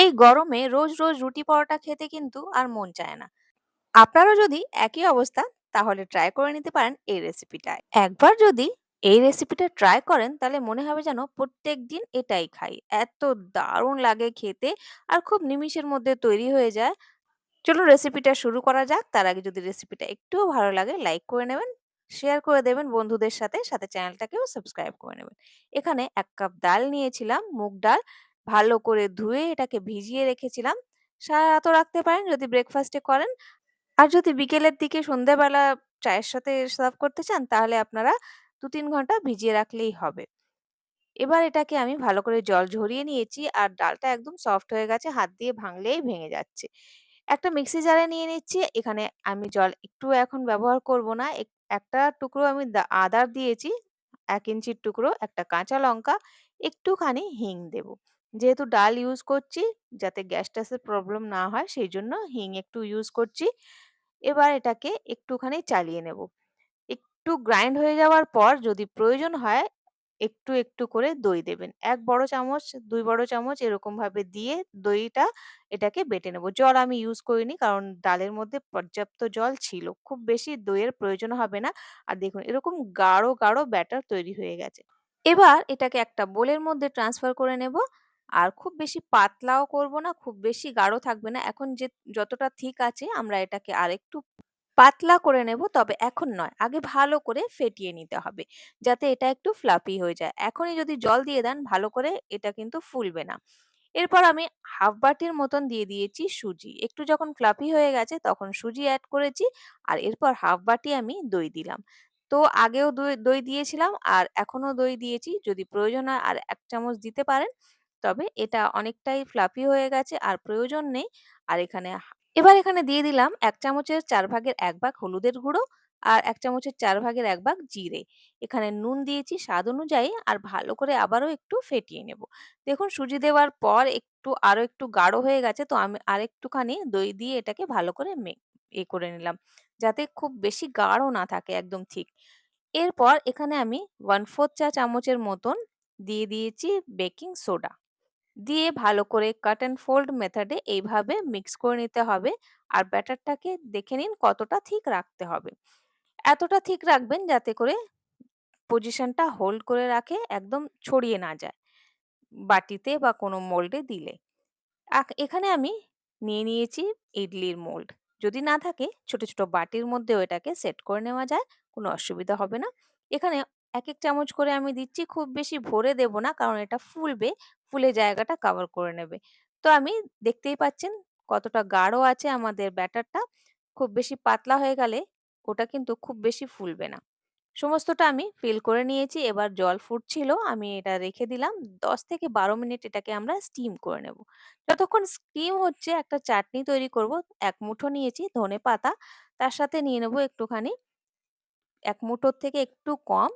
এই গরমে রোজ রোজ রুটি পরোটা খেতে কিন্তু আর মন চায় না। আপনারও যদি একই অবস্থা, তাহলে ট্রাই করে নিতে পারেন এই রেসিপিটা। একবার যদি এই রেসিপিটা ট্রাই করেন তাহলে মনে হবে যেন প্রত্যেকদিন এটাই খাই। এত দারুণ লাগে খেতে, আর খুব নিমিষের মধ্যে তৈরি হয়ে যায়। চলুন রেসিপিটা শুরু করা যাক। তার আগে যদি রেসিপিটা একটুও ভালো লাগে, লাইক করে নেবেন, শেয়ার করে দেবেন বন্ধুদের সাথে, সাথে চ্যানেলটাকেও সাবস্ক্রাইব করে নেবেন। এখানে ১ কাপ ডাল নিয়েছিলাম, মুগ ডাল। ভালো করে ধুয়ে এটাকে ভিজিয়ে রেখেছিলাম। সারা রাতও রাখতে পারেন যদি ব্রেকফাস্টে করেন। আর যদি বিকেলের দিকে সন্ধ্যাবেলা চায়ের সাথে সার্ভ করতে চান, তাহলে আপনারা ২-৩ ঘন্টা ভিজিয়ে রাখলেই হবে। এবার এটাকে আমি ভালো করে জল ঝরিয়ে নিয়েছি, আর ডালটা একদম সফট হয়ে গেছে, হাত দিয়ে ভাঙলেই ভেঙে যাচ্ছে। একটা মিক্সি জারে নিয়ে নিচ্ছি। এখানে আমি জল একটু এখন ব্যবহার করব না। একটা টুকরো আমি আদার দিয়েছি, ১ ইঞ্চির টুকরো, একটা কাঁচা লঙ্কা, একটুখানি হিং দেব। যেহেতু ডাল ইউজ করছি, যাতে গ্যাস-ট্যাসের প্রবলেম না হয় সেইজন্য হিং একটু ইউজ করছি। এবার এটাকে একটুখানি চালিয়ে নেব। একটু গ্রাইন্ড হয়ে যাওয়ার পর যদি প্রয়োজন হয় একটু, একটু করে দই দেবেন। ১ বড় চামচ, ২ বড় চামচ এরকমভাবে দিয়ে দইটা এটাকে বেটে নেব। জল আমি ইউজ করিনি, কারণ ডালের মধ্যে পর্যাপ্ত জল ছিল। খুব বেশি দইয়ের প্রয়োজন হবে না। আর দেখুন এরকম গাঢ়, গাঢ় ব্যাটার তৈরি হয়ে গেছে। এবার এটাকে একটা বোলের মধ্যে ট্রান্সফার করে নেব। আর খুব বেশি পাতলাও করব না, খুব বেশি গাঢ় থাকবে না। এখন যে যতটা থিক আছে আমরা এটাকে আরেকটু পাতলা করে নেব, তবে এখন নয়। আগে ভালো করে ফেটিয়ে নিতে হবে, যাতে এটা একটু ফ্লাফি হয়ে যায়। এখনই যদি জল দিয়ে দেন ভালো করে, এটা কিন্তু ফুলবে না। এরপর আমি হাফ বাটির মতন দিয়ে দিয়েছি সুজি। একটু যখন ফ্লাফি হয়ে গেছে তখন সুজি অ্যাড করেছি, আর এরপর হাফ বাটি আমি দই দিলাম। তো আগেও দই দই দিয়েছিলাম, আর এখনো দই দিয়েছি। যদি প্রয়োজন হয় আর ১ চামচ দিতে পারেন। তবে এটা অনেকটাই ফ্লাফি হয়ে গেছে, আর প্রয়োজন নেই। আর এখানে দিয়ে দিলাম ১ চামচের ৪ ভাগের ১ ভাগ হলুদের গুঁড়ো, আর ১ চামচের ৪ ভাগের ১ ভাগ জিরে। এখানে নুন দিয়েছি স্বাদ অনুযায়ী, আর ভালো করে আবারও একটু ফেটিয়ে নেব। দেখুন সুজি দেওয়ার পর আরো একটু গাঢ় হয়ে গেছে, তো আমি আরেকটুখানি দই দিয়ে এটাকে ভালো করে করে নিলাম, যাতে খুব বেশি গাঢ় না থাকে, একদম ঠিক। এরপর এখানে আমি 1/4 চা চামচের মতন দিয়ে দিয়েছি বেকিং সোডা। দিয়ে ভালো করে কাট অ্যান্ড ফোল্ড মেথডে এইভাবে মিক্স করে নিতে হবে। আর ব্যাটারটাকে দেখে নিন কতটা ঠিক রাখতে হবে। এতটা ঠিক রাখবেন যাতে করে পজিশনটা হোল্ড করে রাখে, একদম ছড়িয়ে না যায় বাটিতে বা কোনো মোল্ডে দিলে। এখানে আমি নিয়ে নিয়েছি ইডলির মোল্ড। যদি না থাকে ছোট, ছোট বাটির মধ্যেও এটাকে সেট করে নেওয়া যায়। কোনো অসুবিধা হবে না। এখানে ১-১ চামচ করে আমি দিচ্ছি। খুব বেশি ভরে দেব না, কারণ এটা ফুলবে। ফুলে জায়গাটা কভার করে নেবে। তো আমি দেখতেই পাচ্ছেন কতটা গাঢ় আছে আমাদের ব্যাটারটা। খুব বেশি পাতলা হয়ে গেলে ওটা কিন্তু খুব বেশি ফুলবে না। সমস্তটা আমি ফিল করে নিয়েছি। এবার জল ফুটছিল। আমি এটা রেখে দিলাম। ১০ থেকে ১২ মিনিট এটাকে আমরা স্টিম করে নেব। যতক্ষণ স্টিম হচ্ছে একটা চাটনি তৈরি করব। ১ মুঠো নিয়েছি ধনেপাতা। তার সাথে নিয়ে নেব একটুখানি, ১ মুঠোর থেকে একটু কম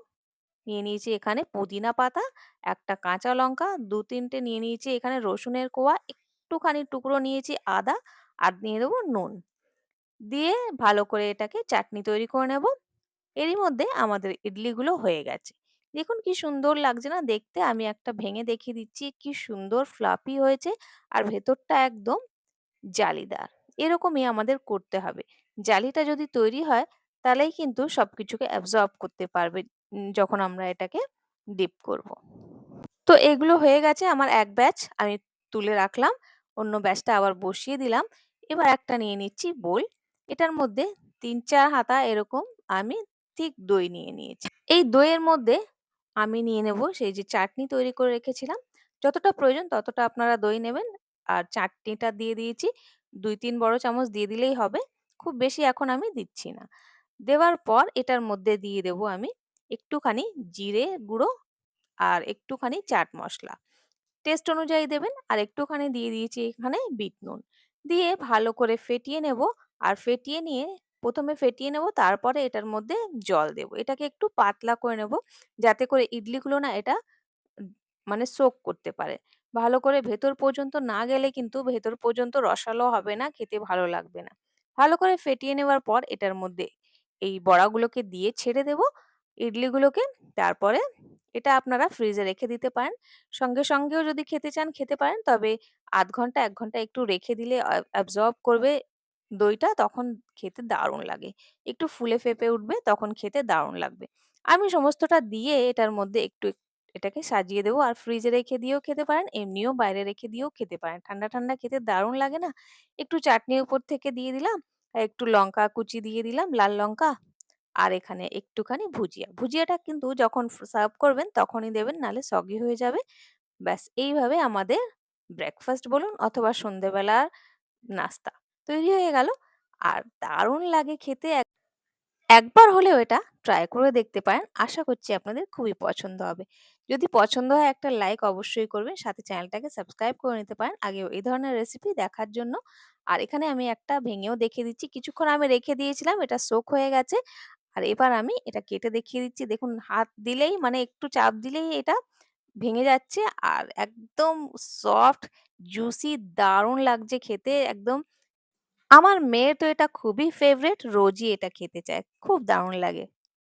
নিয়ে নিয়েছি এখানে পুদিনা পাতা, একটা কাঁচা লঙ্কা, ২-৩ টে নিয়ে নিয়েছি এখানে রসুনের কোয়া, একটুখানি টুকরো নিয়েছি আদা, আর দিয়ে দেবো নুন। দিয়ে ভালো করে এটাকে চাটনি তৈরি করে নেব। এরই মধ্যে আমাদের ইডলিগুলো হয়ে গেছে। দেখুন কি সুন্দর লাগছে না দেখতে? আমি একটা ভেঙে দেখিয়ে দিচ্ছি। কি সুন্দর ফ্লাফি হয়েছে, আর ভেতরটা একদম জালিদার। এরকমই আমাদের করতে হবে। জালিটা যদি তৈরি হয় তাহলেই কিন্তু সবকিছুকে অ্যাবজর্ব করতে পারবে যখন আমরা এটাকে ডিপ করব। তো এগুলো হয়ে গেছে আমার এক ব্যাচ, আমি তুলে রাখলাম। অন্য ব্যাচটা আবার বসিয়ে দিলাম। এবার একটা নিয়ে নিচ্ছি বোল। এটার মধ্যে ৩-৪ হাতা এরকম আমি ঠিক দই নিয়ে নিয়েছি। এই দইয়ের মধ্যে আমি নিয়ে নেব সেই যে চাটনি তৈরি করে রেখেছিলাম। যতটা প্রয়োজন ততটা আপনারা দই নেবেন। আর চাটনিটা দিয়ে দিয়েছি। ২-৩ বড় চামচ দিয়ে দিলেই হবে। খুব বেশি এখন আমি দিচ্ছি না। দেওয়ার পর এটার মধ্যে দিয়ে দেবো আমি একটুখানি জিরে গুঁড়ো, আর একটুখানি চাট মসলা। টেস্ট অনুযায়ী দেবেন। আর একটুখানি দিয়ে দিয়েছি এখানে বিট নুন। দিয়ে ভালো করে ফেটিয়ে নেব। আর ফেটিয়ে নিয়ে ১ম এ ফেটিয়ে নেব, তারপরে এটার মধ্যে জল দেব। এটাকে একটু পাতলা করে নেব, যাতে করে ইডলিগুলো না এটা উম মানে সোক করতে পারে। ভালো করে ভেতর পর্যন্ত না গেলে কিন্তু ভেতর পর্যন্ত রসালো হবে না, খেতে ভালো লাগবে না। ভালো করে ফেটিয়ে নেওয়ার পর এটার মধ্যে এই বড়াগুলোকে দিয়ে ছেড়ে দেব ইডলিগুলোকে। তারপরে এটা আপনারা ফ্রিজে রেখে দিতে পারেন। সঙ্গেও যদি খেতে চান খেতে পারেন। তবে ০.৫ ঘন্টা ১ ঘন্টা একটু রেখে দিলে অ্যাবসর্ব করবে দইটা, তখন খেতে দারুণ লাগে। একটু ফুলে ফেঁপে উঠবে, তখন খেতে দারুণ লাগবে। আমি সমস্তটা দিয়ে এটার মধ্যে একটু এটাকে সাজিয়ে দেবো। আর ফ্রিজে রেখে দিয়েও খেতে পারেন, এমনিও বাইরে রেখে দিয়েও খেতে পারেন। ঠান্ডা, ঠান্ডা খেতে দারুণ লাগে না? একটু চাটনি উপর থেকে দিয়ে দিলাম, আর একটু লঙ্কা কুচি দিয়ে দিলাম, লাল লঙ্কা। আর এখানে একটুখানি ভুজিয়া। ভুজিয়াটা কিন্তু যখন সার্ভ করবেন তখনই দেবেন, নাহলে সগি হয়ে যাবে। ব্যাস এইভাবে আমাদের ব্রেকফাস্ট বলুন অথবা সন্ধ্যেবেলার নাস্তা তৈরি হয়ে গেল। আর দারুণ লাগে খেতে। একবার হলেও এটা ট্রাই করে দেখতে পারেন। আশা করছি আপনাদের খুবই পছন্দ হবে। যদি পছন্দ হয় একটা লাইক অবশ্যই করবেন। সাথে চ্যানেলটাকে সাবস্ক্রাইব করে নিতে পারেন আগেও এই ধরনের রেসিপি দেখার জন্য। আর এখানে আমি একটা ভেঙেও দেখিয়ে দিচ্ছি। কিছুক্ষণ আমি রেখে দিয়েছিলাম, এটা সোক হয়ে গেছে। আর এবার আমি এটা কেটে দেখিয়ে দিচ্ছি। দেখুন হাত দিলেই মানে একটু চাপ দিলেই এটা ভেঙে যাচ্ছে। আর একদম সফট, জুসি দারুণ লাগছে খেতে একদম। আমার মেয়ের তো এটা খুবই ফেভারিট। রোজই এটা খেতে চায়। খুব দারুণ লাগে।